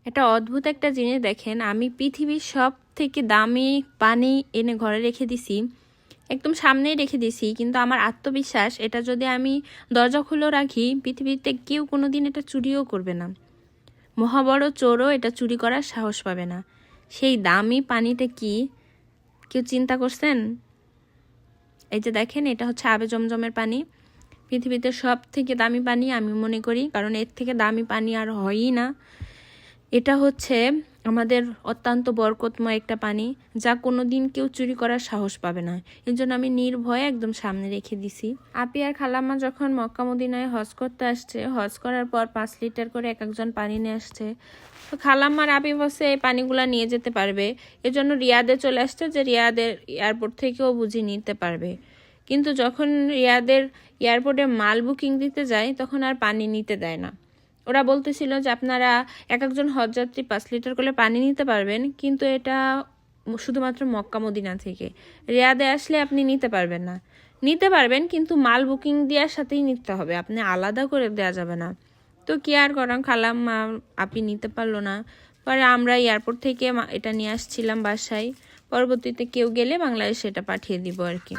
এটা অদ্ভুত একটা জিনিস দেখেন, আমি পৃথিবীর সব থেকে দামি পানি এনে ঘরে রেখে দিছি, একদম সামনেই রেখে দিছি, কিন্তু আমার আত্মবিশ্বাস এটা যদি আমি দরজা খুলেও রাখি পৃথিবীতে কেউ কোনোদিন এটা চুরিও করবে না। মহাবড় চোরও এটা চুরি করার সাহস পাবে না। সেই দামি পানিটা কি কেউ চিন্তা করছেন? এই যে দেখেন, এটা হচ্ছে আবে জমজমের পানি, পৃথিবীতে সব থেকে দামি পানি আমি মনে করি, কারণ এর থেকে দামি পানি আর হয়ই না। এটা হচ্ছে আমাদের অত্যন্ত বরকতময় একটা পানি, যা কোনো দিন কেউ চুরি করার সাহস পাবে না। এর জন্য আমি নির্ভয়ে একদম সামনে রেখে দিছি। আপি আর খালাম্মা যখন মক্কা মদিনায় হজ করতে আসছে, হজ করার পর 5 লিটার করে এক একজন পানি নিয়ে আসছে। তো খালাম্মার আপি বসে এই পানিগুলো নিয়ে যেতে পারবে, এজন্য রিয়াদে চলে আসছে, যে রিয়াদের এয়ারপোর্ট থেকেও বুঝি নিতে পারবে। কিন্তু যখন রিয়াদের এয়ারপোর্টে মাল বুকিং দিতে যায় তখন আর পানি নিতে দেয় না। ওরা বলতেছিল যে আপনারা এক একজন হজযাত্রী 5 লিটার করে পানি নিতে পারবেন, কিন্তু এটা শুধুমাত্র মক্কা মদিনা থেকে। রিয়াদে আসলে আপনি নিতে পারবেন না। নিতে পারবেন, কিন্তু মাল বুকিং দেওয়ার সাথেই নিতে হবে, আপনি আলাদা করে দেওয়া যাবে না। তো কি আর করাম, খালাম্মা আপনি নিতে পারলো না। পরে আমরা এয়ারপোর্ট থেকে এটা নিয়ে আসছিলাম বাসায়, পরবর্তীতে কেউ গেলে বাংলাদেশে এটা পাঠিয়ে দিব আর কি।